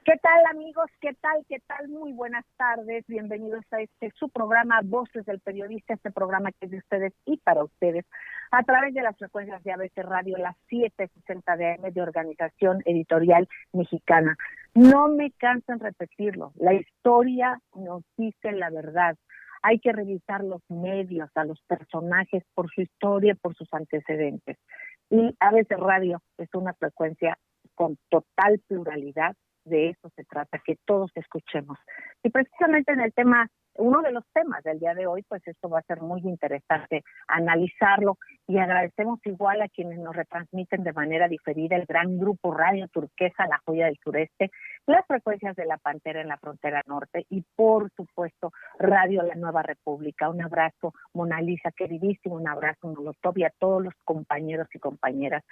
¿Qué tal, amigos? ¿Qué tal? ¿Qué tal? Muy buenas tardes. Bienvenidos a su programa Voces del Periodista, este programa que es de ustedes y para ustedes a través de las frecuencias de ABC Radio, las 760 de AM de Organización Editorial Mexicana. No me canso en repetirlo. La historia nos dice la verdad. Hay que revisar los medios, a los personajes por su historia, por sus antecedentes. Y ABC Radio es una frecuencia con total pluralidad. De eso se trata, que todos escuchemos. Y precisamente en el tema, uno de los temas del día de hoy, pues esto va a ser muy interesante analizarlo, y agradecemos igual a quienes nos retransmiten de manera diferida el gran grupo Radio Turquesa, La Joya del Sureste, las frecuencias de La Pantera en la frontera norte y por supuesto Radio La Nueva República. Un abrazo, Mona Lisa, queridísimo, un abrazo, Molotov, y a todos los compañeros y compañeras.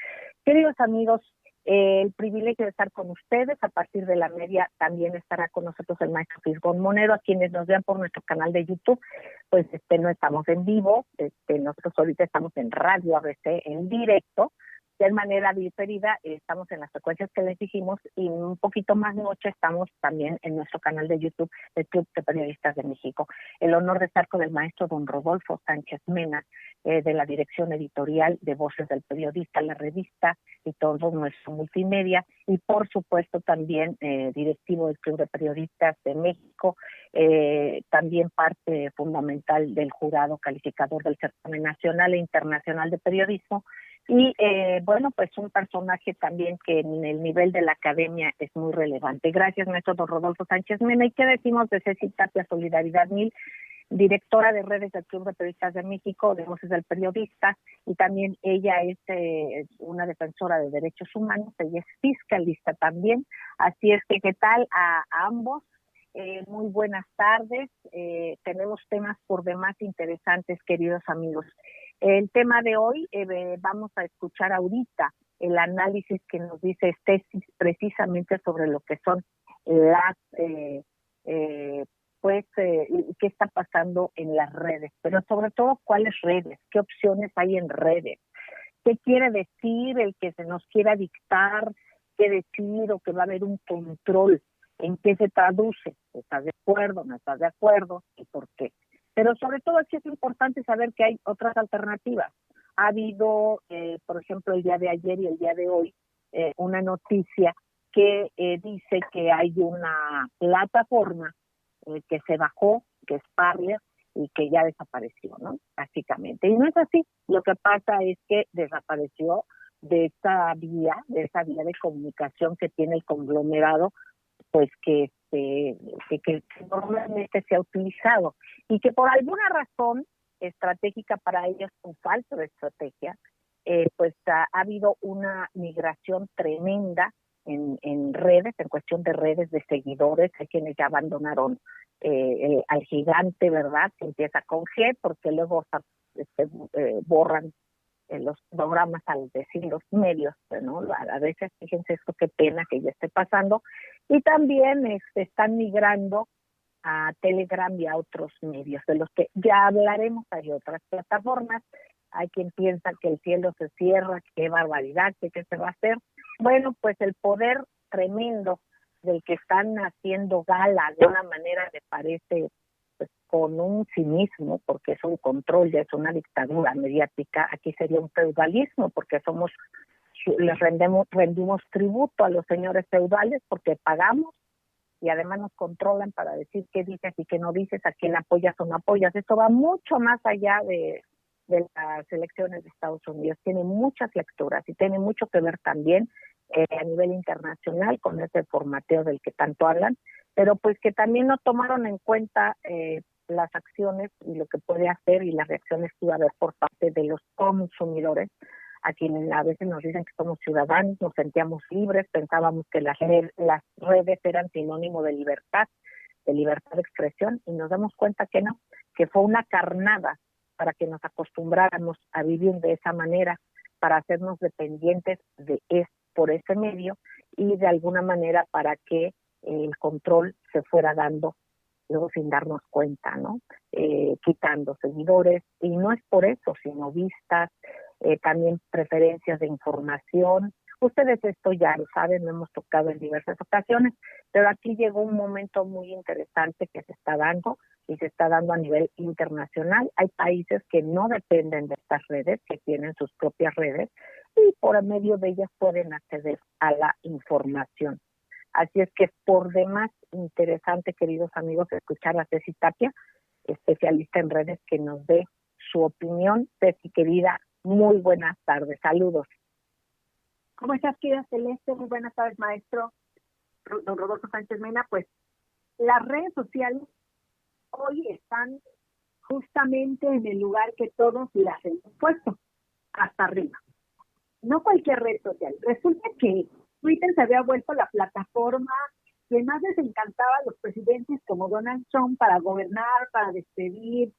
Queridos amigos, el privilegio de estar con ustedes. A partir de la media también estará con nosotros el maestro Fisgón Monero. A quienes nos vean por nuestro canal de YouTube, pues no estamos en vivo, nosotros ahorita estamos en Radio ABC en directo, de manera diferida, estamos en las frecuencias que les dijimos, y un poquito más noche estamos también en nuestro canal de YouTube del Club de Periodistas de México. El honor de estar con el maestro don Rodolfo Sánchez Mena, de la dirección editorial de Voces del Periodista, la revista y todo nuestro multimedia, y por supuesto también directivo del Club de Periodistas de México, también parte fundamental del jurado calificador del certamen nacional e internacional de periodismo. Y bueno, pues un personaje también que en el nivel de la academia es muy relevante. Gracias, maestro don Rodolfo Sánchez Mena. ¿Y qué decimos de Ceci Tapia, Solidaridad 1000, directora de redes del Club de Periodistas de México, de Voces del Periodista? Y también ella es una defensora de derechos humanos, ella es fiscalista también. Así es que, ¿qué tal a ambos? Muy buenas tardes. Tenemos temas por demás interesantes, queridos amigos. El tema de hoy, vamos a escuchar ahorita el análisis que nos dice Ceci precisamente sobre lo que son las, qué está pasando en las redes, pero sobre todo cuáles redes, qué opciones hay en redes, qué quiere decir el que se nos quiera dictar, qué decir, o que va a haber un control, en qué se traduce, ¿estás de acuerdo, no estás de acuerdo y por qué? Pero sobre todo aquí es importante saber que hay otras alternativas. Ha habido, por ejemplo, el día de ayer y el día de hoy, una noticia que dice que hay una plataforma que se bajó, que es Parler, y que ya desapareció, ¿no? Básicamente. Y no es así. Lo que pasa es que desapareció de esa vía de comunicación que tiene el conglomerado, pues que normalmente se ha utilizado, y que por alguna razón estratégica para ellos, con falta de estrategia, pues ha habido una migración tremenda en redes, en cuestión de redes, de seguidores. Hay quienes ya abandonaron al gigante, ¿verdad? Que empieza con G, porque luego borran los programas, al decir los medios, ¿no? A veces, fíjense esto, qué pena que ya esté pasando. Y también están migrando a Telegram y a otros medios, de los que ya hablaremos. Hay otras plataformas. Hay quien piensa que el cielo se cierra, qué barbaridad, que qué se va a hacer. Bueno, pues el poder tremendo del que están haciendo gala de una manera, me parece, pues con un cinismo, porque es un control, ya es una dictadura mediática. Aquí sería un feudalismo, porque les rendimos tributo a los señores feudales, porque pagamos, y además nos controlan para decir qué dices y qué no dices, a quién apoyas o no apoyas. Esto va mucho más allá de las elecciones de Estados Unidos. Tiene muchas lecturas y tiene mucho que ver también a nivel internacional con ese formateo del que tanto hablan, pero pues que también no tomaron en cuenta las acciones y lo que puede hacer y las reacciones que iba a haber por parte de los consumidores, a quienes a veces nos dicen que somos ciudadanos, nos sentíamos libres, pensábamos que las redes eran sinónimo de libertad de expresión, y nos damos cuenta que no, que fue una carnada para que nos acostumbráramos a vivir de esa manera, para hacernos dependientes por ese medio y de alguna manera para que el control se fuera dando luego sin darnos cuenta, ¿no? Quitando seguidores, y no es por eso, sino vistas, también preferencias de información. Ustedes esto ya lo saben, lo hemos tocado en diversas ocasiones, pero aquí llegó un momento muy interesante que se está dando, y se está dando a nivel internacional. Hay países que no dependen de estas redes, que tienen sus propias redes, y por medio de ellas pueden acceder a la información. Así es que por demás interesante, queridos amigos, escuchar a Ceci Tapia, especialista en redes, que nos dé su opinión. Ceci, querida, muy buenas tardes. Saludos. ¿Cómo estás, querida Celeste? Muy buenas tardes, maestro don Rodolfo Sánchez Mena. Pues las redes sociales hoy están justamente en el lugar que todos las hemos puesto, hasta arriba. No cualquier red social. Resulta que Twitter se había vuelto la plataforma que más les encantaba a los presidentes como Donald Trump para gobernar, para despedir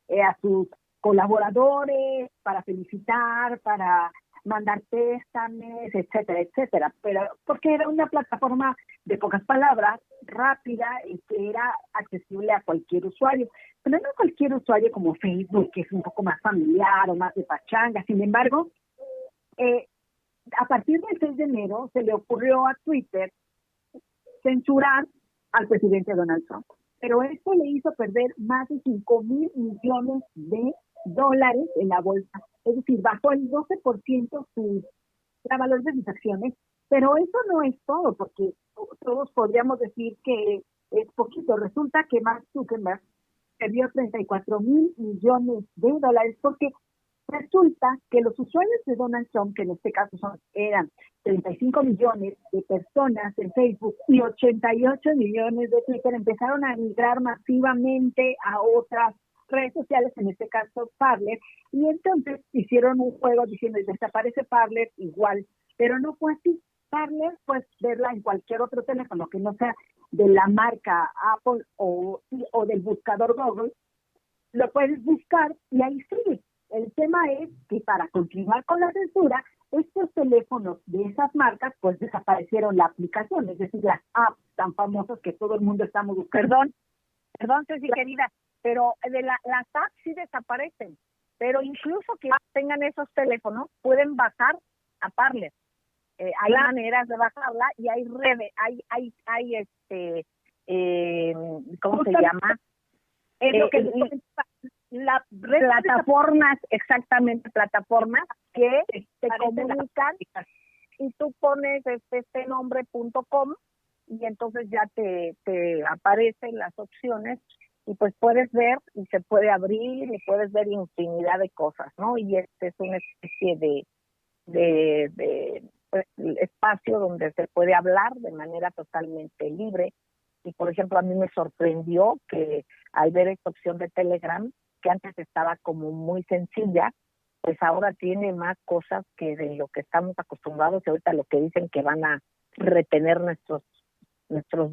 a sus colaboradores, para felicitar, para mandar pésames, etcétera, etcétera. Pero porque era una plataforma de pocas palabras, rápida y que era accesible a cualquier usuario. Pero no cualquier usuario como Facebook, que es un poco más familiar o más de pachanga. Sin embargo, a partir del 6 de enero se le ocurrió a Twitter censurar al presidente Donald Trump. Pero esto le hizo perder más de 5,000 millones de dólares en la bolsa. Es decir, bajó el 12% el valor de sus acciones. Pero eso no es todo, porque todos podríamos decir que es poquito. Resulta que Mark Zuckerberg perdió 34,000 millones de dólares porque resulta que los usuarios de Donald Trump, que en este caso eran 35 millones de personas en Facebook y 88 millones de Twitter, empezaron a migrar masivamente a otras redes sociales, en este caso Parler, y entonces hicieron un juego diciendo, desaparece Parler igual, pero no fue así. Parler, pues verla en cualquier otro teléfono que no sea de la marca Apple o del buscador Google, lo puedes buscar y ahí sigue. El tema es que para continuar con la censura, estos teléfonos de esas marcas pues desaparecieron la aplicación, es decir, las apps tan famosas que todo el mundo estamos buscando. Perdón, Ceci, querida, pero las apps sí desaparecen, pero incluso que tengan esos teléfonos, pueden bajar a Parler. Hay maneras de bajarla y hay redes, ¿cómo se llama? Es lo que plataformas, exactamente, plataformas que te comunican y tú pones este nombre.com y entonces ya te aparecen las opciones y pues puedes ver y se puede abrir y puedes ver infinidad de cosas, ¿no? Y este es una especie de pues, espacio donde se puede hablar de manera totalmente libre. Y por ejemplo, a mí me sorprendió que al ver esta opción de Telegram, que antes estaba como muy sencilla, pues ahora tiene más cosas que de lo que estamos acostumbrados, y ahorita lo que dicen que van a retener nuestros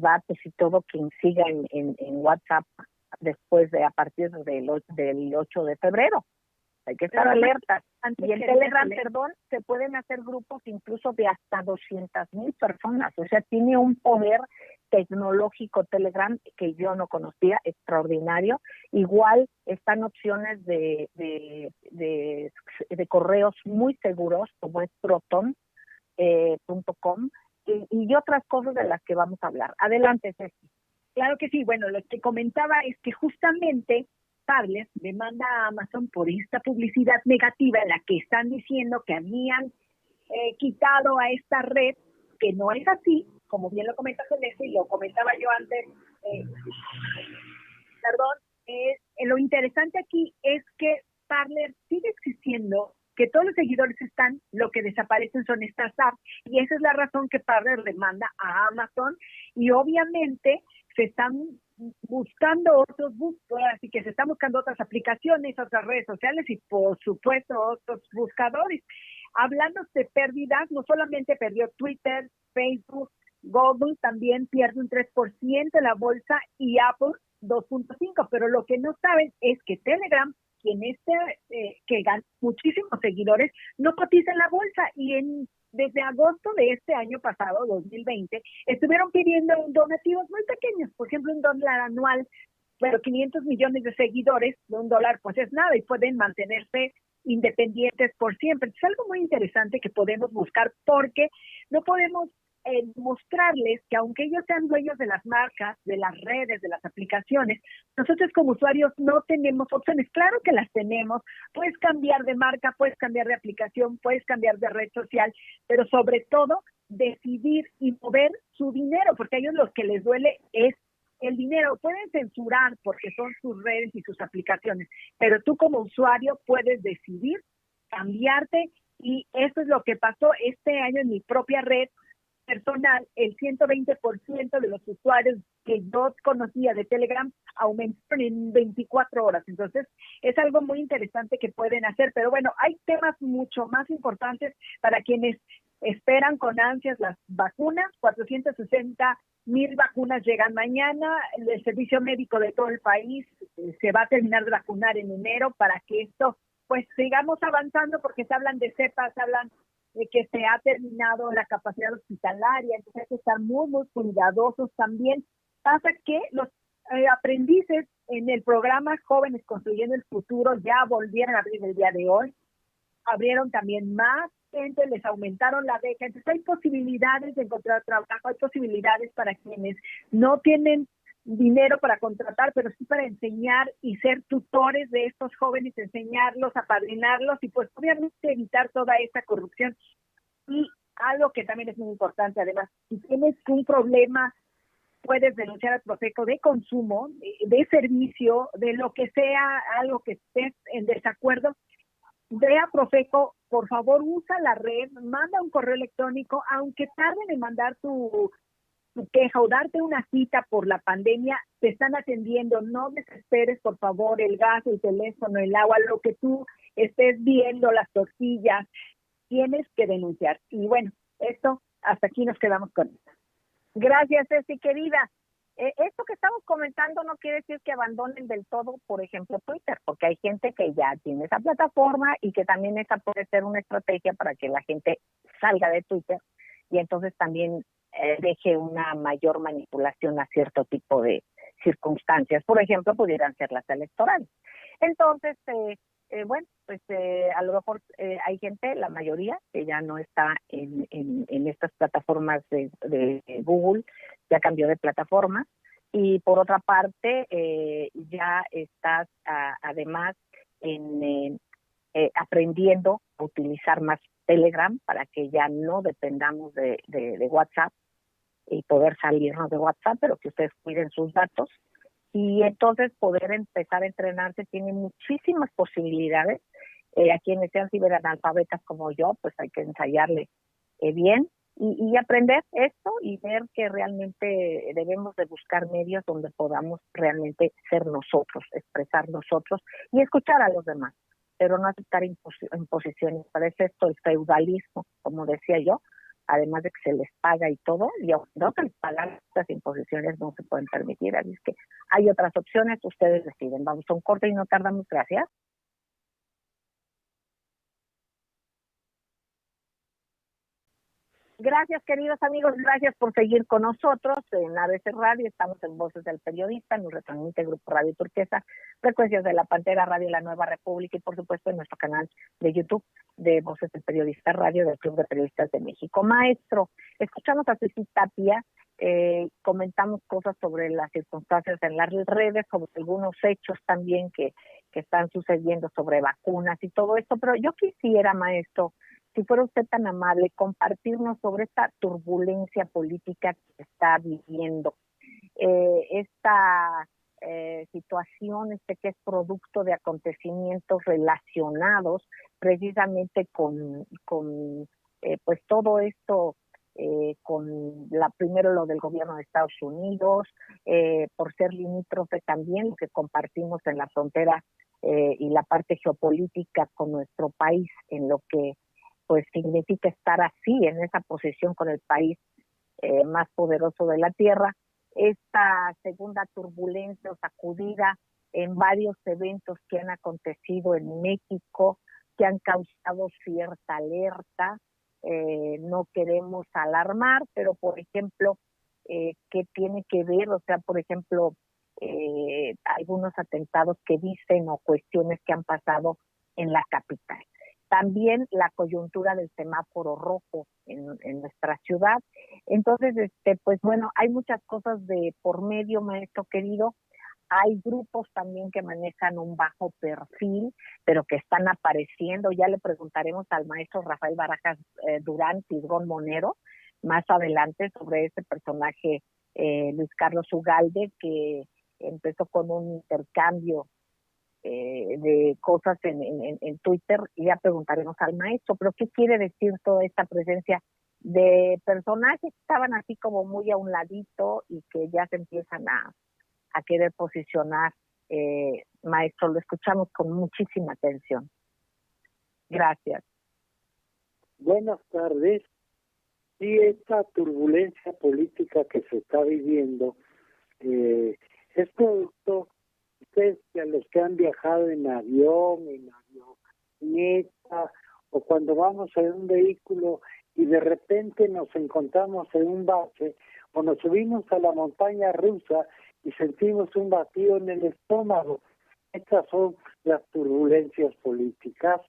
datos y todo, quien siga en WhatsApp a partir del 8 de febrero. Hay que estar alerta. Y en Telegram, se pueden hacer grupos incluso de hasta 200,000 personas. O sea, tiene un poder tecnológico Telegram que yo no conocía, extraordinario. Igual están opciones de correos muy seguros, como es Proton.com, y otras cosas de las que vamos a hablar. Adelante, Ceci. Claro que sí. Bueno, lo que comentaba es que justamente Parler demanda a Amazon por esta publicidad negativa en la que están diciendo que habían quitado a esta red, que no es así, como bien lo comenta Celeste y lo comentaba yo antes. Lo interesante aquí es que Parler sigue existiendo, que todos los seguidores están, lo que desaparecen son estas apps, y esa es la razón que Parler demanda a Amazon, y obviamente se están buscando así que se están buscando otras aplicaciones, otras redes sociales y por supuesto otros buscadores. Hablando de pérdidas, no solamente perdió Twitter, Facebook, Google también pierde un 3% en la bolsa y Apple 2.5%, pero lo que no saben es que Telegram quien que gana muchísimos seguidores no cotiza en la bolsa y desde agosto de este año pasado, 2020, estuvieron pidiendo donativos muy pequeños, por ejemplo, un dólar anual, pero 500 millones de seguidores de un dólar pues es nada y pueden mantenerse independientes por siempre. Es algo muy interesante que podemos buscar porque no podemos mostrarles que aunque ellos sean dueños de las marcas, de las redes, de las aplicaciones, nosotros como usuarios no tenemos opciones. Claro que las tenemos, puedes cambiar de marca, puedes cambiar de aplicación, puedes cambiar de red social, pero sobre todo decidir y mover su dinero, porque a ellos lo que les duele es el dinero. Pueden censurar porque son sus redes y sus aplicaciones, pero tú como usuario puedes decidir cambiarte y eso es lo que pasó este año en mi propia red personal. El 120% de los usuarios que yo conocía de Telegram aumentaron en 24 horas. Entonces, es algo muy interesante que pueden hacer. Pero bueno, hay temas mucho más importantes para quienes esperan con ansias las vacunas. 460,000 vacunas llegan mañana. El servicio médico de todo el país se va a terminar de vacunar en enero para que esto, pues, sigamos avanzando, porque se hablan de cepas, se hablan de que se ha terminado la capacidad hospitalaria, entonces hay que estar muy, muy cuidadosos también. Pasa que los aprendices en el programa Jóvenes Construyendo el Futuro ya volvieron a abrir el día de hoy, abrieron también más gente, les aumentaron la beca, entonces hay posibilidades de encontrar trabajo, hay posibilidades para quienes no tienen dinero para contratar, pero sí para enseñar y ser tutores de estos jóvenes, enseñarlos, apadrinarlos y pues obviamente evitar toda esta corrupción. Y algo que también es muy importante, además, si tienes un problema, puedes denunciar al Profeco de consumo, de servicio, de lo que sea, algo que estés en desacuerdo. Ve a Profeco, por favor, usa la red, manda un correo electrónico, aunque tarden en mandar tu queja o darte una cita por la pandemia, te están atendiendo. No desesperes, por favor, el gas, el teléfono, el agua, lo que tú estés viendo, las tortillas, tienes que denunciar. Y bueno, esto, hasta aquí nos quedamos con esto. Gracias, Ceci, querida. Esto que estamos comentando no quiere decir que abandonen del todo, por ejemplo, Twitter, porque hay gente que ya tiene esa plataforma y que también esa puede ser una estrategia para que la gente salga de Twitter y entonces también deje una mayor manipulación a cierto tipo de circunstancias. Por ejemplo, pudieran ser las electorales. Entonces, bueno, pues a lo mejor hay gente, la mayoría, que ya no está en estas plataformas de Google, ya cambió de plataforma. Y por otra parte, ya estás además aprendiendo a utilizar más Telegram para que ya no dependamos de WhatsApp y poder salirnos de WhatsApp, pero que ustedes cuiden sus datos. Y entonces poder empezar a entrenarse tiene muchísimas posibilidades. A quienes sean ciberanalfabetas como yo, pues hay que ensayarle bien y aprender esto y ver que realmente debemos de buscar medios donde podamos realmente ser nosotros, expresar nosotros y escuchar a los demás, pero no aceptar imposiciones. Parece esto el feudalismo, como decía yo, además de que se les paga y todo, y aunque no se les pagan, estas imposiciones no se pueden permitir. Así es que hay otras opciones, ustedes deciden. Vamos a un corte y no tardamos. Gracias. Gracias, queridos amigos, gracias por seguir con nosotros en ABC Radio. Estamos en Voces del Periodista, en nuestro transmite Grupo Radio Turquesa, Frecuencias de la Pantera Radio La Nueva República y por supuesto en nuestro canal de YouTube de Voces del Periodista Radio del Club de Periodistas de México. Maestro, escuchamos a Ceci Tapia, comentamos cosas sobre las circunstancias en las redes, sobre algunos hechos también que están sucediendo sobre vacunas y todo esto, pero yo quisiera, maestro, si fuera usted tan amable, compartirnos sobre esta turbulencia política que está viviendo, esta situación que es producto de acontecimientos relacionados precisamente con pues todo esto, con primero lo del gobierno de Estados Unidos, por ser limítrofe también lo que compartimos en la frontera y la parte geopolítica con nuestro país, en lo que pues significa estar así, en esa posición con el país más poderoso de la tierra. Esta segunda turbulencia o sacudida en varios eventos que han acontecido en México, que han causado cierta alerta. No queremos alarmar, pero por ejemplo, ¿qué tiene que ver? O sea, por ejemplo, algunos atentados que dicen o cuestiones que han pasado en la capital. También la coyuntura del semáforo rojo en nuestra ciudad. Entonces, pues bueno, hay muchas cosas de por medio, maestro querido. Hay grupos también que manejan un bajo perfil, pero que están apareciendo. Ya le preguntaremos al maestro Rafael Barajas Durán Tisgón Monero más adelante sobre ese personaje, Luis Carlos Ugalde, que empezó con un intercambio de cosas en Twitter, y ya preguntaremos al maestro. Pero ¿qué quiere decir toda esta presencia de personajes que estaban así como muy a un ladito y que ya se empiezan a querer posicionar? Maestro, lo escuchamos con muchísima atención. Gracias. Buenas tardes. Sí, esta turbulencia política que se está viviendo es producto, ustedes a los que han viajado en avión, en avioneta, o cuando vamos en un vehículo y de repente nos encontramos en un bache, o nos subimos a la montaña rusa y sentimos un vacío en el estómago. Estas son las turbulencias políticas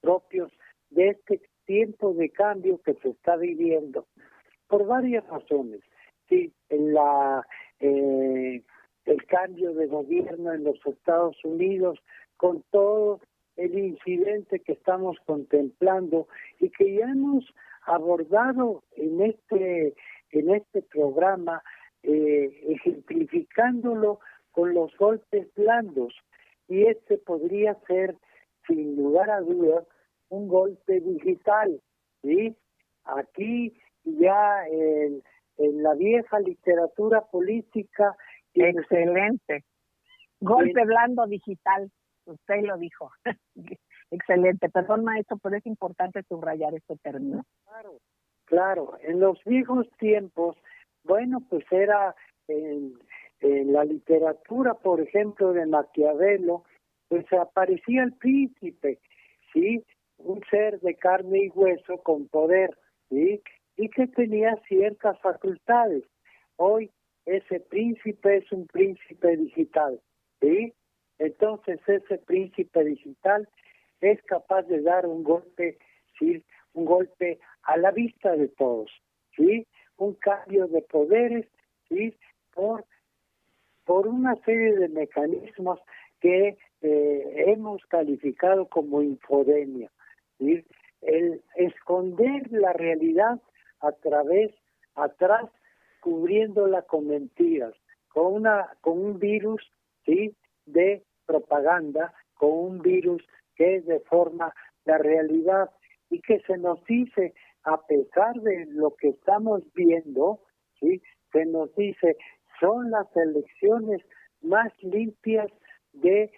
propios de este tiempo de cambio que se está viviendo, por varias razones. Sí, el cambio de gobierno en los Estados Unidos, con todo el incidente que estamos contemplando y que ya hemos abordado en este programa, ejemplificándolo con los golpes blandos, y este podría ser, sin lugar a dudas, un golpe digital, ¿sí? Aquí ya en la vieja literatura política... Excelente. Golpe blando digital, usted lo dijo. Excelente. Perdón, maestro, pero es importante subrayar este término. Claro. En los viejos tiempos, bueno, pues era en la literatura, por ejemplo, de Maquiavelo, pues aparecía el príncipe, ¿sí? Un ser de carne y hueso con poder, ¿sí? Y que tenía ciertas facultades. Hoy ese príncipe es un príncipe digital, ¿sí? Entonces ese príncipe digital es capaz de dar un golpe, ¿sí? Un golpe a la vista de todos, ¿sí? Un cambio de poderes, ¿sí? Por una serie de mecanismos que hemos calificado como infodemia, ¿sí? El esconder la realidad atrás, cubriéndola con mentiras, con un virus, ¿sí? De propaganda, con un virus que deforma la realidad y que se nos dice, a pesar de lo que estamos viendo, ¿sí? Se nos dice, son las elecciones más limpias de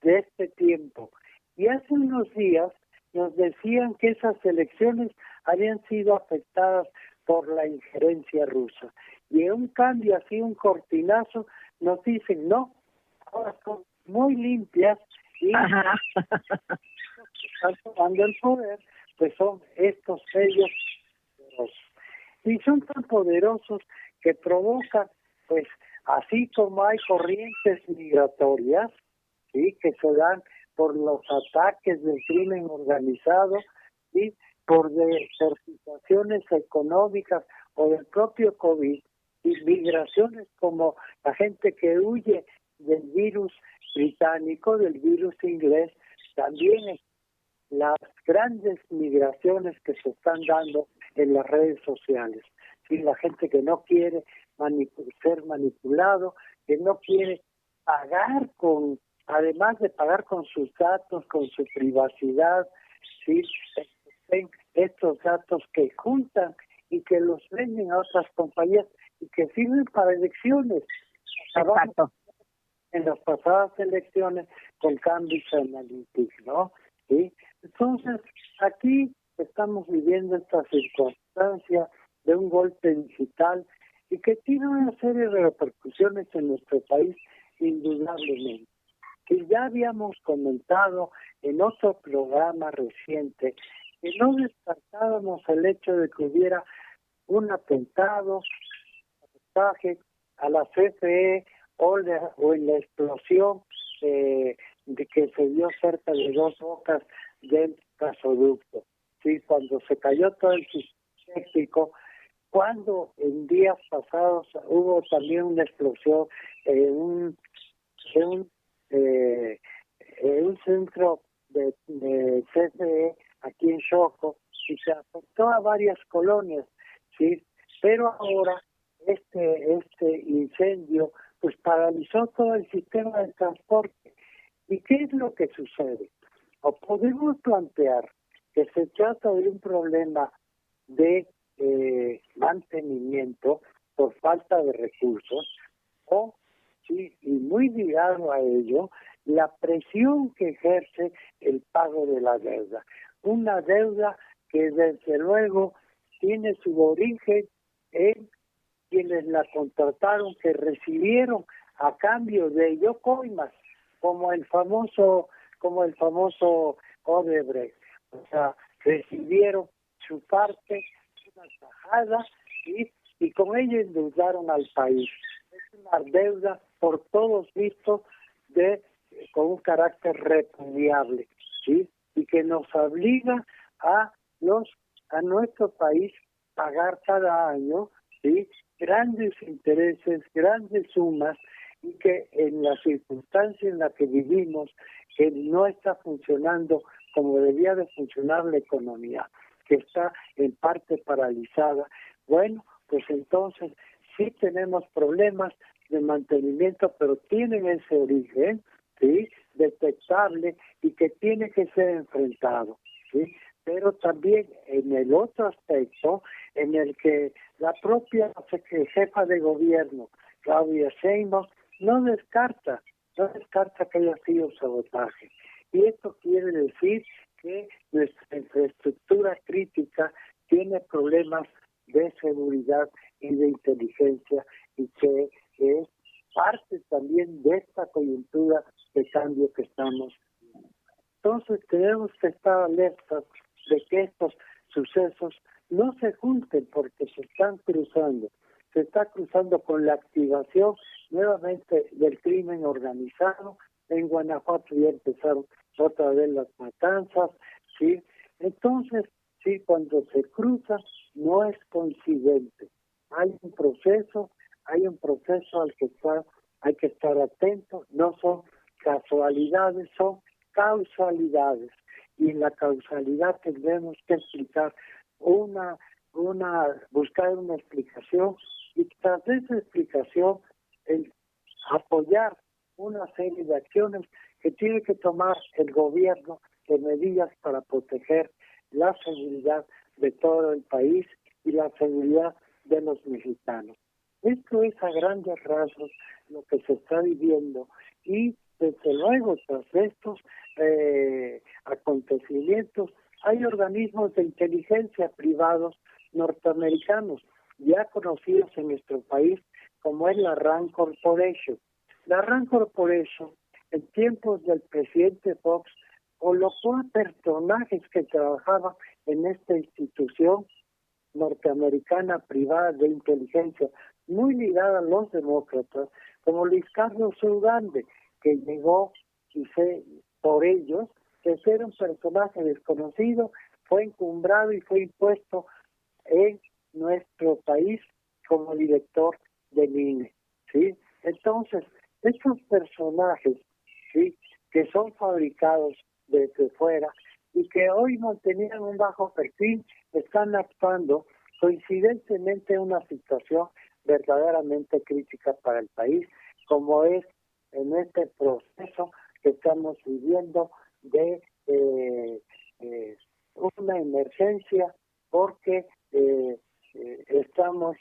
este tiempo. Y hace unos días nos decían que esas elecciones habían sido afectadas por la injerencia rusa. Y en un cambio así, un cortinazo, nos dicen, no, ahora son muy limpias y están tomando el poder, pues son estos sellos poderosos. Y son tan poderosos que provocan, pues, así como hay corrientes migratorias, ¿sí? Que se dan por los ataques del crimen organizado, ¿sí? Por situaciones económicas o del propio COVID, y migraciones como la gente que huye del virus británico, del virus inglés, también las grandes migraciones que se están dando en las redes sociales. ¿Sí? La gente que no quiere ser manipulado, que no quiere pagar además de pagar con sus datos, con su privacidad, ¿sí? Estos datos que juntan y que los venden a otras compañías y que sirven para elecciones. Exacto. En las pasadas elecciones con Cambridge Analytica, ¿no? ¿Sí? Entonces, aquí estamos viviendo esta circunstancia de un golpe digital y que tiene una serie de repercusiones en nuestro país indudablemente. Que ya habíamos comentado en otro programa reciente que no descartábamos el hecho de que hubiera un atentado, sabotaje a la CFE o en la explosión de que se dio cerca de Dos Bocas del gasoducto. Sí, cuando se cayó todo el sistema eléctrico, cuando en días pasados hubo también una explosión en un centro de CFE aquí en Choco y se afectó a varias colonias, sí, pero ahora este incendio pues paralizó todo el sistema de transporte. ¿Y qué es lo que sucede? O podemos plantear que se trata de un problema de mantenimiento por falta de recursos, o, sí, y muy ligado a ello, la presión que ejerce el pago de la deuda. Una deuda que desde luego tiene su origen en quienes la contrataron, que recibieron a cambio de ello coimas, como el famoso Odebrecht. O sea, recibieron su parte, una tajada, y con ello endeudaron al país. Es una deuda por todos vistos con un carácter repudiable, ¿sí? Y que nos obliga a nuestro país pagar cada año, ¿sí?, grandes intereses, grandes sumas, y que en la circunstancia en la que vivimos, que no está funcionando como debía de funcionar la economía, que está en parte paralizada, bueno, pues entonces sí tenemos problemas de mantenimiento, pero tienen ese origen, ¿sí?, detectable, y que tiene que ser enfrentado, ¿sí? Pero también en el otro aspecto, en el que la propia jefa de gobierno, Claudia Sheinbaum, no descarta que haya sido sabotaje. Y esto quiere decir que nuestra infraestructura crítica tiene problemas de seguridad y de inteligencia, y que es parte también de esta coyuntura de cambio que estamos. Entonces tenemos que estar alertas de que estos sucesos no se junten, porque se está cruzando con la activación nuevamente del crimen organizado. En Guanajuato ya empezaron otra vez las matanzas, ¿sí? Entonces, sí, cuando se cruza no es coincidente. Hay un proceso al que hay que estar atentos. No son casualidades, son causalidades. Y en la causalidad tendremos que explicar buscar una explicación, y tras esa explicación apoyar una serie de acciones que tiene que tomar el gobierno, de medidas para proteger la seguridad de todo el país y la seguridad de los mexicanos. Esto es a grandes rasgos lo que se está viviendo, y desde luego tras estos acontecimientos hay organismos de inteligencia privados norteamericanos ya conocidos en nuestro país, como es la Rand Corporation. La Rand Corporation, en tiempos del presidente Fox, colocó a personajes que trabajaban en esta institución norteamericana privada de inteligencia, muy ligada a los demócratas, como Luis Carlos Ugande, que llegó, por ellos, que ser un personaje desconocido, fue encumbrado y fue impuesto en nuestro país como director del INE, ¿sí? Entonces, estos personajes, ¿sí?, que son fabricados desde fuera y que hoy mantenían un bajo perfil, están actuando coincidentemente en una situación verdaderamente crítica para el país, como es en este proceso que estamos viviendo de una emergencia, porque estamos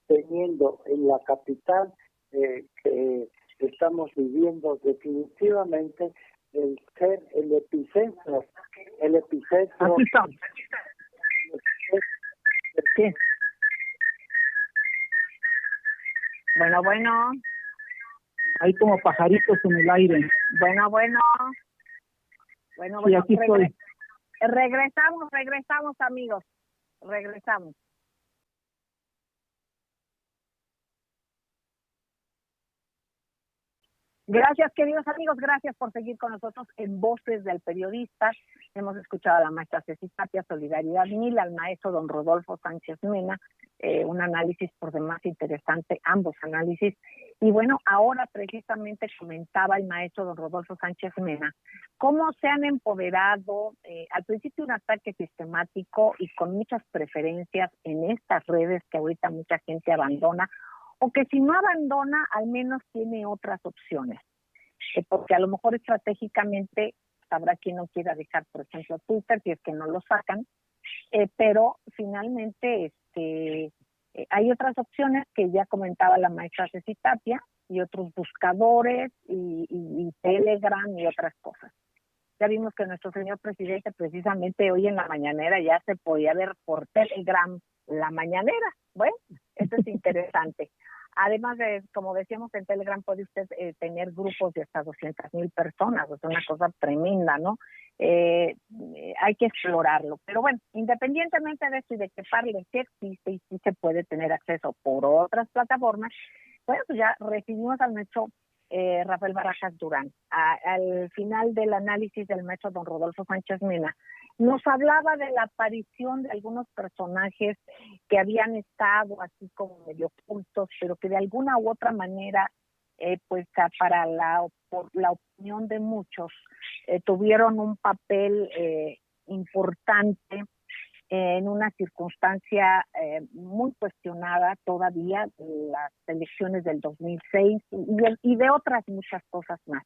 teniendo en la capital que estamos viviendo definitivamente el epicentro. Aquí estamos. ¿Qué? Bueno. Hay como pajaritos en el aire. Bueno. Sí, aquí estoy. Regresamos, amigos. Regresamos. Gracias, queridos amigos, gracias por seguir con nosotros en Voces del Periodista. Hemos escuchado a la maestra Ceci Tapia, Solidaridad 1000, al maestro don Rodolfo Sánchez Mena, un análisis por demás interesante, ambos análisis. Y bueno, ahora precisamente comentaba el maestro don Rodolfo Sánchez Mena cómo se han empoderado, al principio un ataque sistemático y con muchas preferencias en estas redes que ahorita mucha gente abandona, o que si no abandona, al menos tiene otras opciones. Porque a lo mejor estratégicamente habrá quien no quiera dejar, por ejemplo, Twitter, si es que no lo sacan, pero finalmente hay otras opciones que ya comentaba la maestra Ceci Tapia, y otros buscadores, y Telegram y otras cosas. Ya vimos que nuestro señor presidente precisamente hoy en la mañanera ya se podía ver por Telegram la mañanera. Bueno, esto es interesante. Además de, como decíamos, en Telegram puede usted tener grupos de hasta 200,000 personas, es una cosa tremenda, ¿no? Hay que explorarlo. Pero bueno, independientemente de eso y de que Parler sí existe y sí se puede tener acceso por otras plataformas, bueno, pues ya recibimos al maestro Rafael Barajas Durán. Al final del análisis del maestro don Rodolfo Sánchez Mena, nos hablaba de la aparición de algunos personajes que habían estado así como medio ocultos, pero que de alguna u otra manera, pues para la opinión de muchos, tuvieron un papel importante en una circunstancia muy cuestionada todavía, las elecciones del 2006 y de otras muchas cosas más.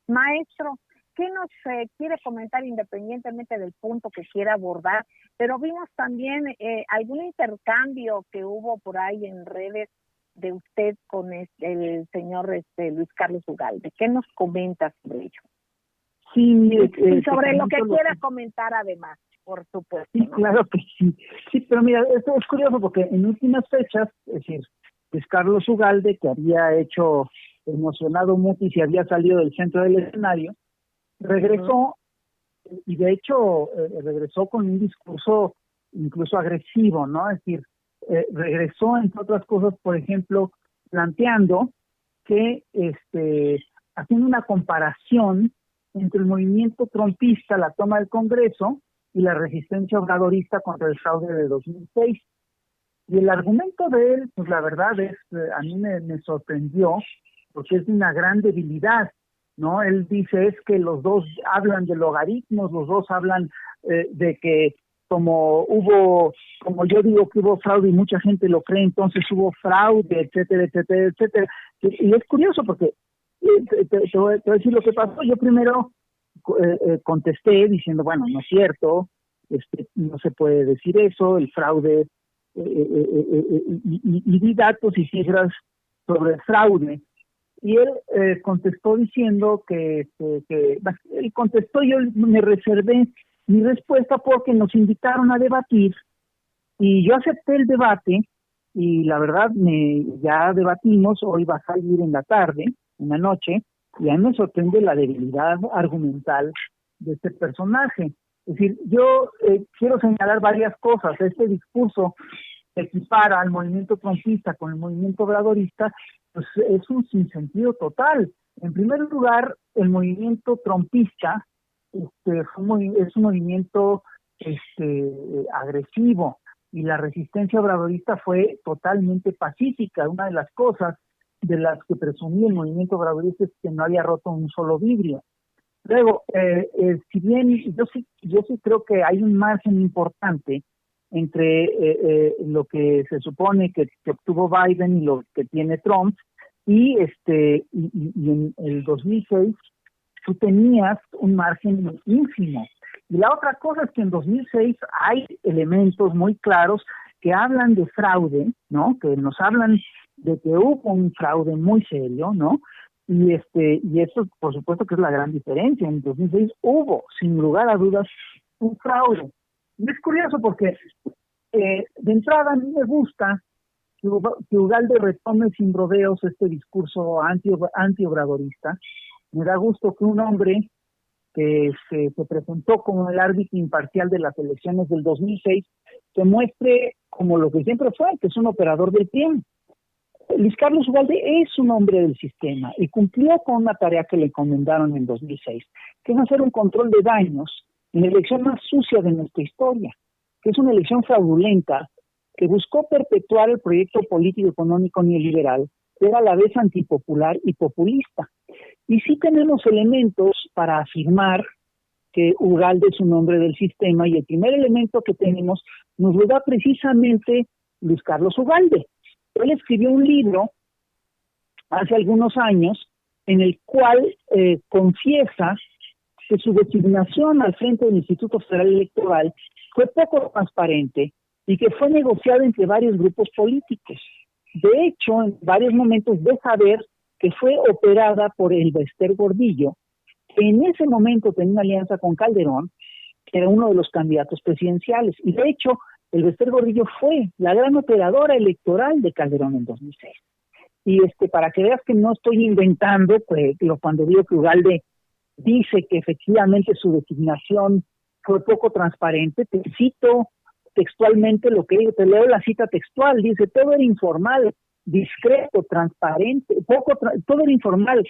Maestro, ¿qué nos quiere comentar independientemente del punto que quiera abordar? Pero vimos también algún intercambio que hubo por ahí en redes de usted con el señor Luis Carlos Ugalde. ¿Qué nos comenta sobre ello? Sí, mire, y sobre lo que quiera comentar además, por supuesto. Sí, ¿no? Claro que sí. Sí, pero mira, esto es curioso porque en últimas fechas, es decir, Luis Carlos Ugalde, que había hecho emocionado mutis y había salido del centro del escenario, regresó, y de hecho regresó con un discurso incluso agresivo, ¿no? Es decir, regresó, entre otras cosas, por ejemplo, planteando que, haciendo una comparación entre el movimiento trumpista, la toma del Congreso, y la resistencia obradorista contra el fraude de 2006. Y el argumento de él, pues la verdad es, a mí me sorprendió, porque es de una gran debilidad, ¿no? Él dice es que los dos hablan de logaritmos, los dos hablan de que como yo digo que hubo fraude y mucha gente lo cree, entonces hubo fraude, etcétera, etcétera, etcétera. Y es curioso porque te voy a decir lo que pasó. Yo primero contesté diciendo, bueno, no es cierto, no se puede decir eso, el fraude, y di datos y cifras sobre el fraude. Y él contestó diciendo él contestó, yo me reservé mi respuesta porque nos invitaron a debatir y yo acepté el debate y la verdad ya debatimos, hoy va a salir en la tarde, en la noche, y a mí me sorprende la debilidad argumental de este personaje. Es decir, yo quiero señalar varias cosas. Este discurso que equipara al movimiento trumpista con el movimiento obradorista, pues es un sinsentido total. En primer lugar, el movimiento trumpista es un movimiento agresivo, y la resistencia obradorista fue totalmente pacífica. Una de las cosas de las que presumía el movimiento obradorista es que no había roto un solo vidrio. Luego, si bien yo sí creo que hay un margen importante entre lo que se supone que obtuvo Biden y lo que tiene Trump, y en el 2006 tú tenías un margen ínfimo. Y la otra cosa es que en 2006 hay elementos muy claros que hablan de fraude, ¿no? Que nos hablan de que hubo un fraude muy serio, ¿no? Y eso, por supuesto, que es la gran diferencia. En 2006 hubo, sin lugar a dudas, un fraude. Y es curioso porque, de entrada, a mí me gusta que Ugalde retome sin rodeos este discurso anti-obradorista. Me da gusto que un hombre que se presentó como el árbitro imparcial de las elecciones del 2006 se muestre como lo que siempre fue, que es un operador del PRI. Luis Carlos Ugalde es un hombre del sistema y cumplió con una tarea que le encomendaron en 2006, que es hacer un control de daños en la elección más sucia de nuestra historia, que es una elección fraudulenta que buscó perpetuar el proyecto político económico neoliberal, que era a la vez antipopular y populista. Y sí tenemos elementos para afirmar que Ugalde es un hombre del sistema, y el primer elemento que tenemos nos lo da precisamente Luis Carlos Ugalde. Él escribió un libro hace algunos años en el cual confiesa que su designación al frente del Instituto Federal Electoral fue poco transparente y que fue negociada entre varios grupos políticos. De hecho, en varios momentos deja ver que fue operada por el Bester Gordillo, que en ese momento tenía una alianza con Calderón, que era uno de los candidatos presidenciales. Y de hecho, el Bester Gordillo fue la gran operadora electoral de Calderón en 2006. Y para que veas que no estoy inventando, pues cuando digo que Ugalde dice que efectivamente su designación fue poco transparente, te cito textualmente lo que digo, te leo la cita textual, dice: todo era informal, discreto, transparente, todo era informal,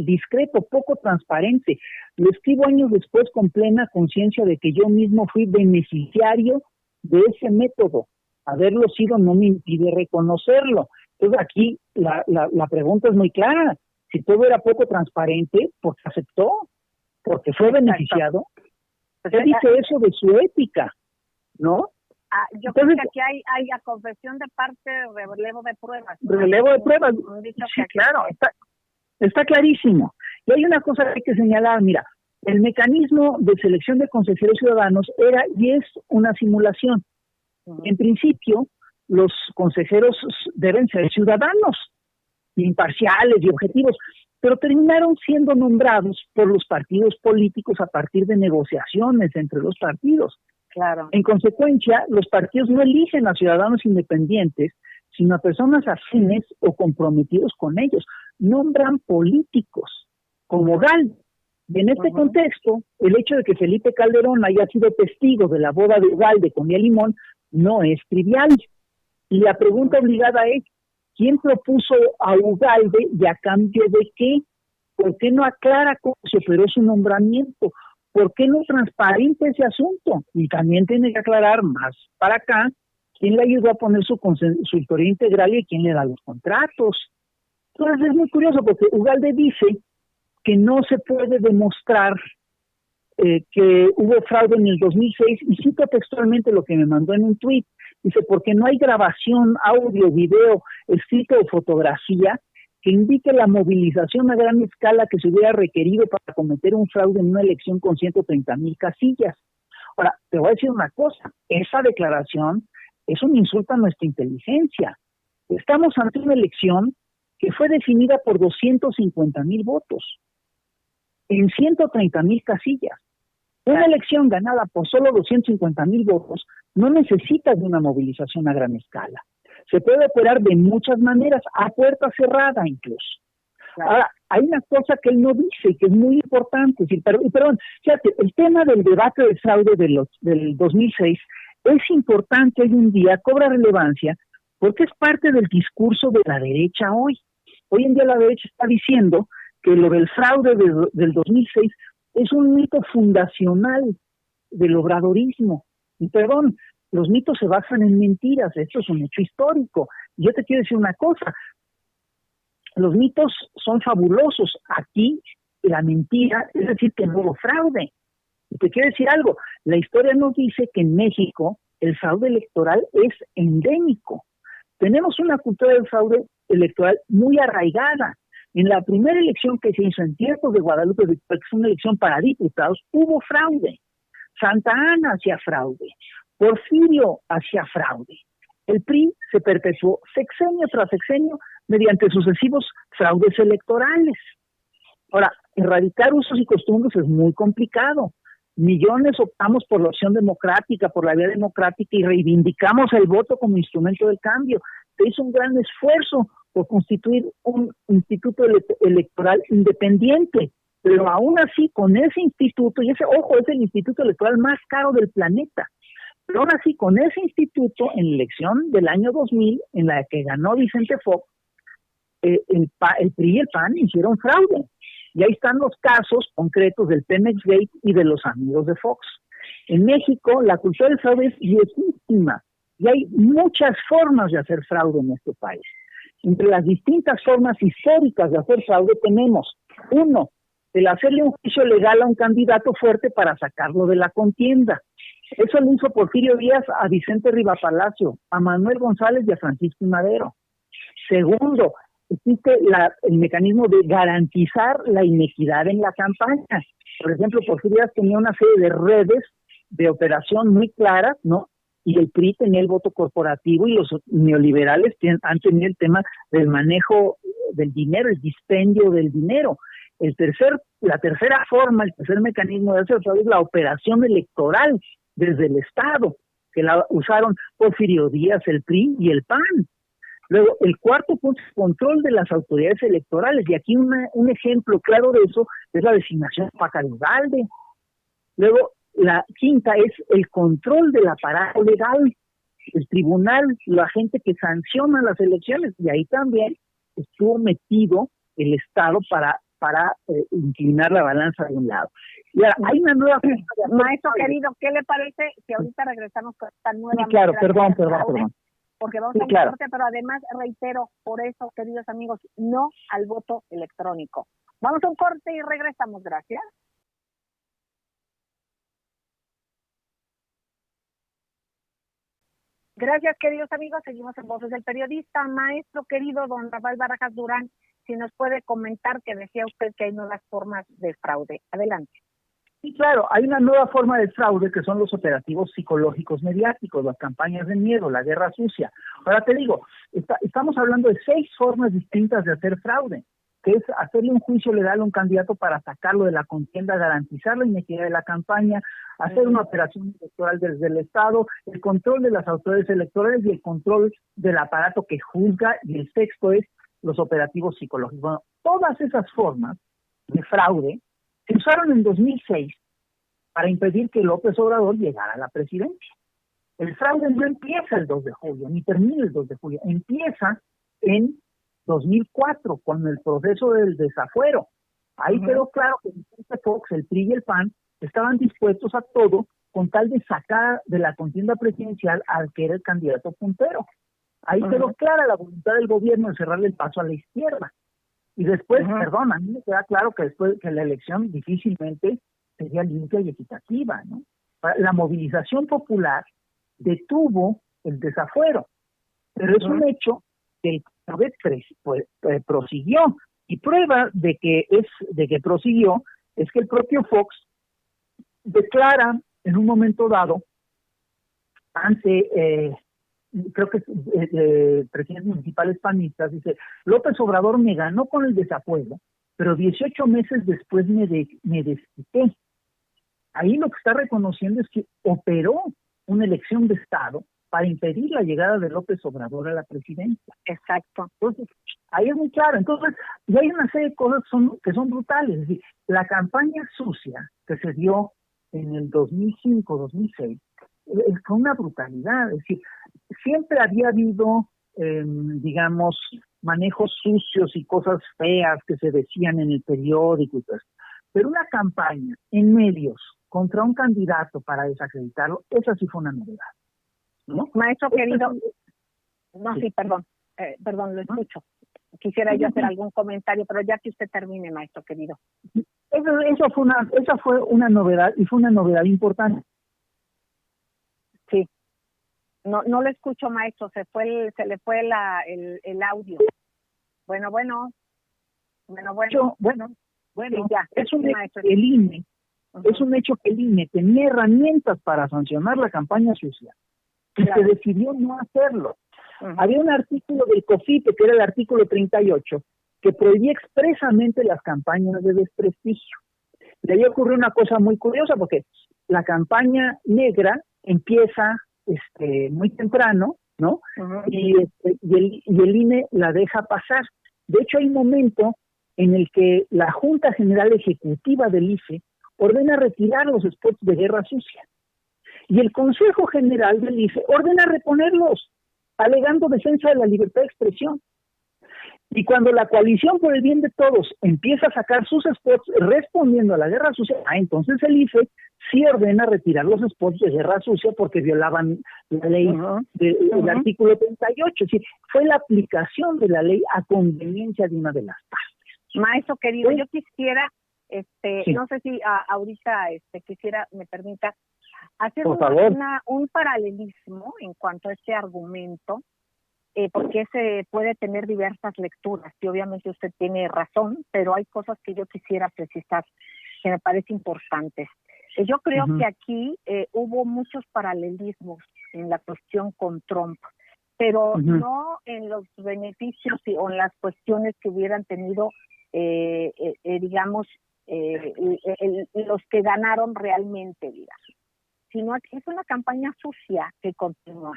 discreto, poco transparente. Lo escribo años después con plena conciencia de que yo mismo fui beneficiario de ese método. Haberlo sido no me impide reconocerlo. Entonces aquí la pregunta es muy clara. Si todo era poco transparente, pues aceptó, porque fue beneficiado. ¿Qué dice eso de su ética? ¿No? Yo Entonces, creo que aquí hay a confesión de parte, relevo de pruebas. ¿No? Relevo de pruebas, sí, claro, está clarísimo. Y hay una cosa que hay que señalar, mira, el mecanismo de selección de consejeros ciudadanos era y es una simulación. En principio, los consejeros deben ser ciudadanos, imparciales y objetivos, pero terminaron siendo nombrados por los partidos políticos a partir de negociaciones entre los partidos. Claro. En consecuencia, los partidos no eligen a ciudadanos independientes, sino a personas afines o comprometidos con ellos. Nombran políticos, como Ugalde. Y en este contexto, el hecho de que Felipe Calderón haya sido testigo de la boda de Ugalde con Mía Limón no es trivial. Y la pregunta obligada es: ¿quién propuso a Ugalde y a cambio de qué? ¿Por qué no aclara cómo se operó su nombramiento? ¿Por qué no transparente ese asunto? Y también tiene que aclarar más para acá quién le ayudó a poner su consultoría integral y quién le da los contratos. Entonces es muy curioso porque Ugalde dice que no se puede demostrar que hubo fraude en el 2006, y cito textualmente lo que me mandó en un tuit. Dice: porque no hay grabación, audio, video, escrito o fotografía que indique la movilización a gran escala que se hubiera requerido para cometer un fraude en una elección con 130,000 casillas. Ahora, te voy a decir una cosa, esa declaración es un insulto a nuestra inteligencia. Estamos ante una elección que fue definida por 250,000 votos en 130,000 casillas. Una elección ganada por solo 250,000 votos no necesita de una movilización a gran escala. Se puede operar de muchas maneras, a puerta cerrada incluso. Claro. Ahora, hay una cosa que él no dice, que es muy importante. Perdón, fíjate, el tema del debate de fraude del 2006 es importante hoy en día, cobra relevancia, porque es parte del discurso de la derecha hoy. Hoy en día la derecha está diciendo que lo del fraude del 2006 es un mito fundacional del obradorismo. Y perdón, los mitos se basan en mentiras, esto es un hecho histórico. Y yo te quiero decir una cosa, los mitos son fabulosos. Aquí la mentira es decir que no hubo fraude. Y te quiero decir algo, la historia nos dice que en México el fraude electoral es endémico. Tenemos una cultura del fraude electoral muy arraigada. En la primera elección que se hizo en tiempos de Guadalupe Victoria, que fue una elección para diputados, hubo fraude. Santa Anna hacía fraude. Porfirio hacía fraude. El PRI se perpetuó sexenio tras sexenio mediante sucesivos fraudes electorales. Ahora, erradicar usos y costumbres es muy complicado. millones optamos por la opción democrática, por la vía democrática y reivindicamos el voto como instrumento del cambio. Se hizo un gran esfuerzo por constituir un instituto electoral independiente, pero aún así con ese instituto, y ese, ojo, es el instituto electoral más caro del planeta, pero aún así con ese instituto, en la elección del año 2000, en la que ganó Vicente Fox, el PRI y el PAN hicieron fraude. Y ahí están los casos concretos del Pemex Gate y de los amigos de Fox. En México, la cultura del fraude es viejísima y hay muchas formas de hacer fraude en este país. Entre las distintas formas históricas de hacer fraude tenemos, uno, el hacerle un juicio legal a un candidato fuerte para sacarlo de la contienda. Eso lo hizo Porfirio Díaz a Vicente Rivapalacio, a Manuel González y a Francisco I. Madero. Segundo, existe el mecanismo de garantizar la inequidad en la campaña. Por ejemplo, Porfirio Díaz tenía una serie de redes de operación muy claras, ¿no? Y el PRI tenía el voto corporativo y los neoliberales han tenido el tema del manejo del dinero, el dispendio del dinero. La tercera forma, el tercer mecanismo de hacer fraude es la operación electoral desde el Estado, que la usaron Porfirio Díaz, el PRI y el PAN. Luego, el cuarto punto es control de las autoridades electorales, y aquí un ejemplo claro de eso es la designación de Paca de Ugalde. Luego, la quinta es el control del aparato legal, el tribunal, la gente que sanciona las elecciones, y ahí también estuvo metido el Estado para inclinar la balanza de un lado. Y ahora, hay una nueva... Maestro querido, ¿qué le parece si ahorita regresamos con esta nueva... Sí, claro, perdón. Porque vamos a un corte, pero además reitero, por eso, queridos amigos, no al voto electrónico. Vamos a un corte y regresamos, gracias. Gracias, queridos amigos, seguimos en Voces del Periodista. Maestro querido don Rafael Barajas Durán, si nos puede comentar que decía usted que hay nuevas formas de fraude. Adelante. Sí, claro, hay una nueva forma de fraude que son los operativos psicológicos mediáticos, las campañas de miedo, la guerra sucia. Ahora te digo, estamos hablando de 6 formas distintas de hacer fraude, que es hacerle un juicio legal a un candidato para sacarlo de la contienda, garantizar la inequidad de la campaña, hacer una operación electoral desde el Estado, el control de las autoridades electorales y el control del aparato que juzga, y el sexto es los operativos psicológicos. Bueno, todas esas formas de fraude se usaron en 2006 para impedir que López Obrador llegara a la presidencia. El fraude no empieza el 2 de julio, ni termina el 2 de julio, empieza en 2004 con el proceso del desafuero. Ahí quedó claro que Vicente Fox, el PRI y el PAN estaban dispuestos a todo con tal de sacar de la contienda presidencial al que era el candidato puntero. Ahí quedó clara la voluntad del gobierno de cerrarle el paso a la izquierda. Y después, a mí me queda claro que después que la elección difícilmente sería limpia y equitativa, ¿no? La movilización popular detuvo el desafuero, pero es un hecho que el fraude prosiguió, y prueba de que prosiguió es que el propio Fox declara en un momento dado ante creo que presidentes municipales panistas, dice: López Obrador me ganó con el desafuero, pero 18 meses después me desquité. Ahí lo que está reconociendo es que operó una elección de Estado para impedir la llegada de López Obrador a la presidencia. Exacto. Entonces, ahí es muy claro. Entonces, y hay una serie de cosas que son brutales. Es decir, la campaña sucia que se dio en el 2005-2006 fue una brutalidad. Es decir, siempre había habido, digamos, manejos sucios y cosas feas que se decían en el periódico y todo eso. Pero una campaña en medios contra un candidato para desacreditarlo, esa sí fue una novedad, ¿no? Maestro querido, perdón, lo escucho. Quisiera yo hacer algún comentario, pero ya que usted termine, maestro querido. Esa fue una novedad, y fue una novedad importante. Sí. No lo escucho, maestro, se le fue el audio. Bueno, sí, ya. Es un hecho que el INE, tenía herramientas para sancionar la campaña sucia, y se decidió no hacerlo. Había un artículo del COFIPE, que era el artículo 38, que prohibía expresamente las campañas de desprestigio. De ahí ocurrió una cosa muy curiosa, porque la campaña negra empieza muy temprano, ¿no? Y el INE la deja pasar. De hecho, hay un momento en el que la Junta General Ejecutiva del IFE ordena retirar los spots de guerra sucia. Y el Consejo General del IFE ordena reponerlos, alegando defensa de la libertad de expresión. Y cuando la coalición por el bien de todos empieza a sacar sus spots respondiendo a la guerra sucia, entonces el IFE sí ordena retirar los spots de guerra sucia porque violaban la ley del artículo 38. Es decir, fue la aplicación de la ley a conveniencia de una de las partes. Maestro querido, yo quisiera, no sé si ahorita quisiera, me permita, hacer un paralelismo en cuanto a este argumento, porque se puede tener diversas lecturas, y obviamente usted tiene razón, pero hay cosas que yo quisiera precisar, que me parecen importantes. Yo creo que aquí hubo muchos paralelismos en la cuestión con Trump, pero no en los beneficios o en las cuestiones que hubieran tenido, digamos, los que ganaron realmente, digamos, sino que es una campaña sucia que continúa.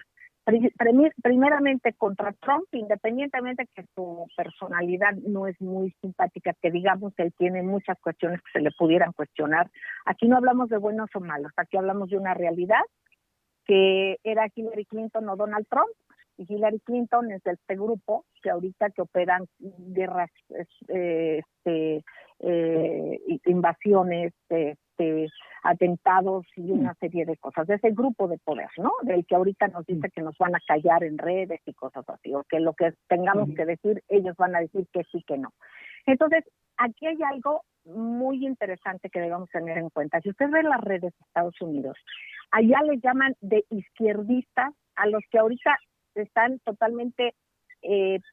Primeramente contra Trump, independientemente que su personalidad no es muy simpática, que digamos que él tiene muchas cuestiones que se le pudieran cuestionar. Aquí no hablamos de buenos o malos, aquí hablamos de una realidad que era Hillary Clinton o Donald Trump, y Hillary Clinton es de este grupo que ahorita que operan guerras, invasiones, atentados y una serie de cosas, de ese grupo de poder, ¿no? Del que ahorita nos dice que nos van a callar en redes y cosas así, o que lo que tengamos que decir, ellos van a decir que sí, que no. Entonces, aquí hay algo muy interesante que debemos tener en cuenta. Si usted ve las redes de Estados Unidos, allá les llaman de izquierdistas a los que ahorita están totalmente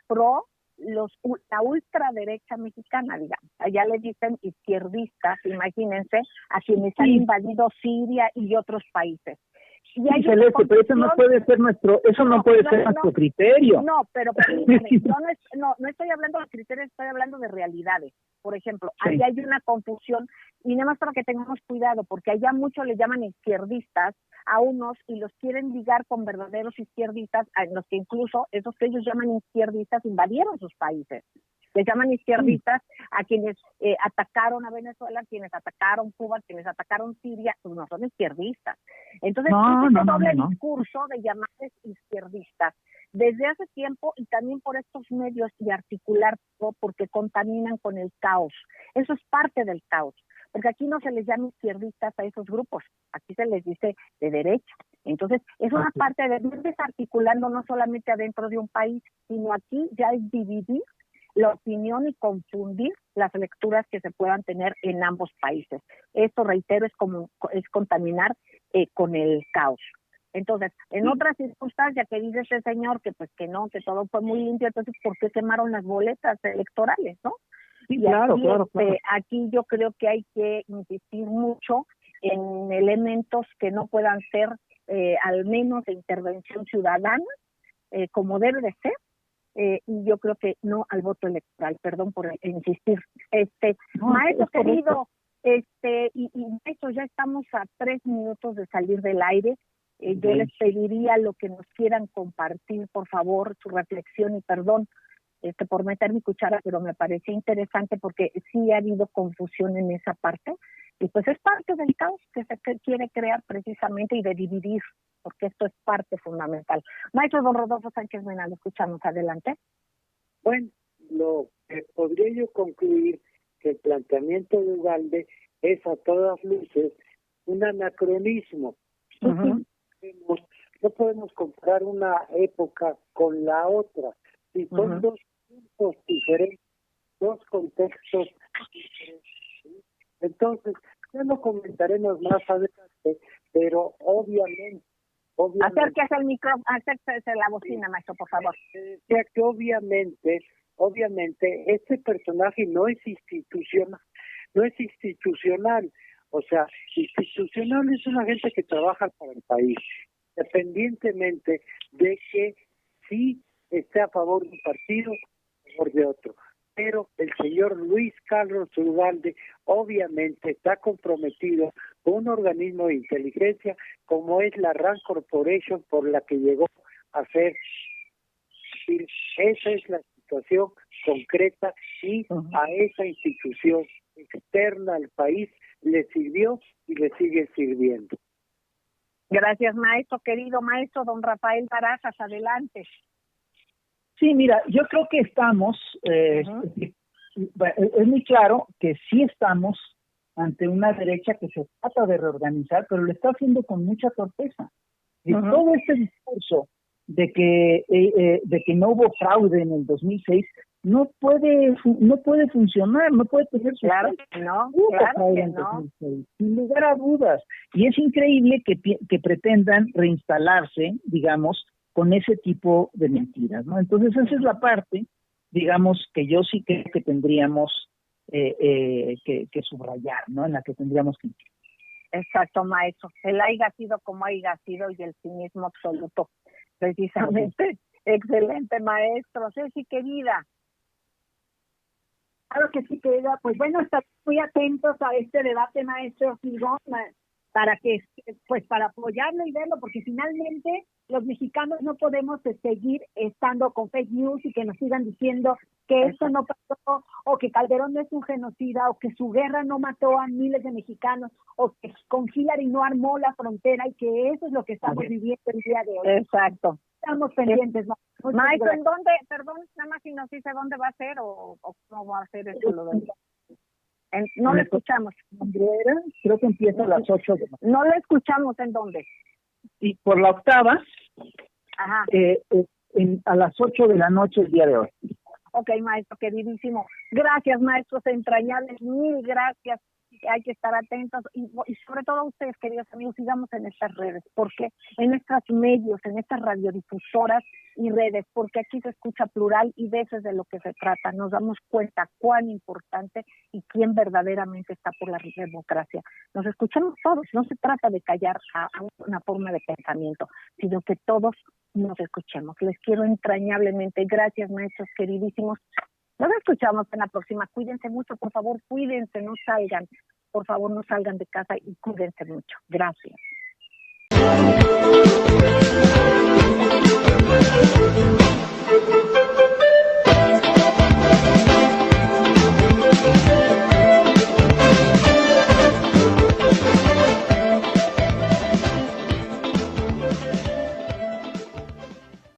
pro la ultraderecha mexicana, digamos. Allá les dicen izquierdistas, imagínense, a quienes han invadido Siria y otros países. Y hay Celeste, pero eso no puede ser nuestro criterio. No, pero permítame, yo no estoy hablando de criterios, estoy hablando de realidades. Por ejemplo, allá hay una confusión, y nada más para que tengamos cuidado, porque allá muchos le llaman izquierdistas a unos y los quieren ligar con verdaderos izquierdistas, a los que incluso esos que ellos llaman izquierdistas invadieron sus países. Les llaman izquierdistas a quienes atacaron a Venezuela, quienes atacaron Cuba, quienes atacaron Siria, pues no son izquierdistas. Entonces, ese doble discurso de llamarles izquierdistas desde hace tiempo, y también por estos medios y articular todo, porque contaminan con el caos. Eso es parte del caos, porque aquí no se les llama izquierdistas a esos grupos, aquí se les dice de derecha. Entonces, es una parte de ir desarticulando no solamente adentro de un país, sino aquí ya es dividir la opinión y confundir las lecturas que se puedan tener en ambos países. Esto, reitero, es contaminar con el caos. Entonces, en otras circunstancias que dice ese señor que pues que no, que todo fue muy limpio, entonces ¿por qué quemaron las boletas electorales, no? Sí, claro, claro. Aquí yo creo que hay que insistir mucho en elementos que no puedan ser al menos de intervención ciudadana, como debe de ser, y yo creo que no al voto electoral, perdón por insistir. Maestro querido, y maestro, ya estamos a 3 minutos de salir del aire. Yo les pediría lo que nos quieran compartir, por favor, su reflexión, y perdón por meter mi cuchara, pero me parecía interesante porque sí ha habido confusión en esa parte, y pues es parte del caos que se quiere crear precisamente y de dividir, porque esto es parte fundamental. Maestro don Rodolfo Sánchez Mena, lo escuchamos, adelante. Bueno, lo que podría yo concluir que el planteamiento de Ugalde es a todas luces un anacronismo. No podemos comparar una época con la otra, y son dos puntos diferentes, dos contextos diferentes. Entonces, ya lo comentaremos más adelante, pero obviamente acérquese al micrófono, acérquese la bocina, maestro, por favor. Ya que obviamente este personaje no es institucional, o sea, institucional es una gente que trabaja para el país, independientemente de que sí esté a favor de un partido o a favor de otro, pero el señor Luis Carlos Ugalde obviamente está comprometido con un organismo de inteligencia como es la RAND Corporation, por la que llegó a ser. Esa es la situación concreta y a esa institución externa al país le sirvió y le sigue sirviendo. Gracias, maestro. Querido maestro don Rafael Barajas, adelante. Sí, mira, yo creo que estamos, es muy claro que sí estamos ante una derecha que se trata de reorganizar, pero lo está haciendo con mucha torpeza. Y todo este discurso de que no hubo fraude en el 2006 no puede funcionar, no puede tener su claro que no. Sin lugar a dudas. Y es increíble que pretendan reinstalarse, digamos, con ese tipo de mentiras, ¿no? Entonces esa es la parte, digamos, que yo sí creo que tendríamos que subrayar, ¿no? En la que tendríamos que... Exacto, maestro. El haya sido como haya sido y el cinismo absoluto, precisamente. Excelente, maestro. Ceci, querida. Claro que sí, querida. Pues bueno, estamos muy atentos a este debate, maestro Gilgón, para apoyarlo y verlo, porque finalmente los mexicanos no podemos seguir estando con fake news y que nos sigan diciendo que esto no pasó, o que Calderón no es un genocida, o que su guerra no mató a miles de mexicanos, o que con Hillary no armó la frontera, y que eso es lo que estamos viviendo el día de hoy. Exacto. Estamos pendientes. Maestro, ¿en dónde, perdón, nada más si nos dice dónde va a ser o cómo va a ser eso? No lo escuchamos. Creo que empieza a las 8 de la noche. No lo escuchamos, ¿en dónde? Y por la octava, a las 8 de la noche el día de hoy. Ok, maestro, queridísimo. Gracias, maestros entrañables, mil gracias. Hay que estar atentos y sobre todo a ustedes, queridos amigos, sigamos en estas redes, porque en estos medios, en estas radiodifusoras y redes, porque aquí se escucha plural y de eso es de lo que se trata. Nos damos cuenta cuán importante y quién verdaderamente está por la democracia. Nos escuchamos todos, no se trata de callar a una forma de pensamiento, sino que todos nos escuchemos. Les quiero entrañablemente. Gracias, maestros queridísimos. Nos escuchamos en la próxima. Cuídense mucho, por favor, cuídense, no salgan. Por favor, no salgan de casa y cuídense mucho. Gracias.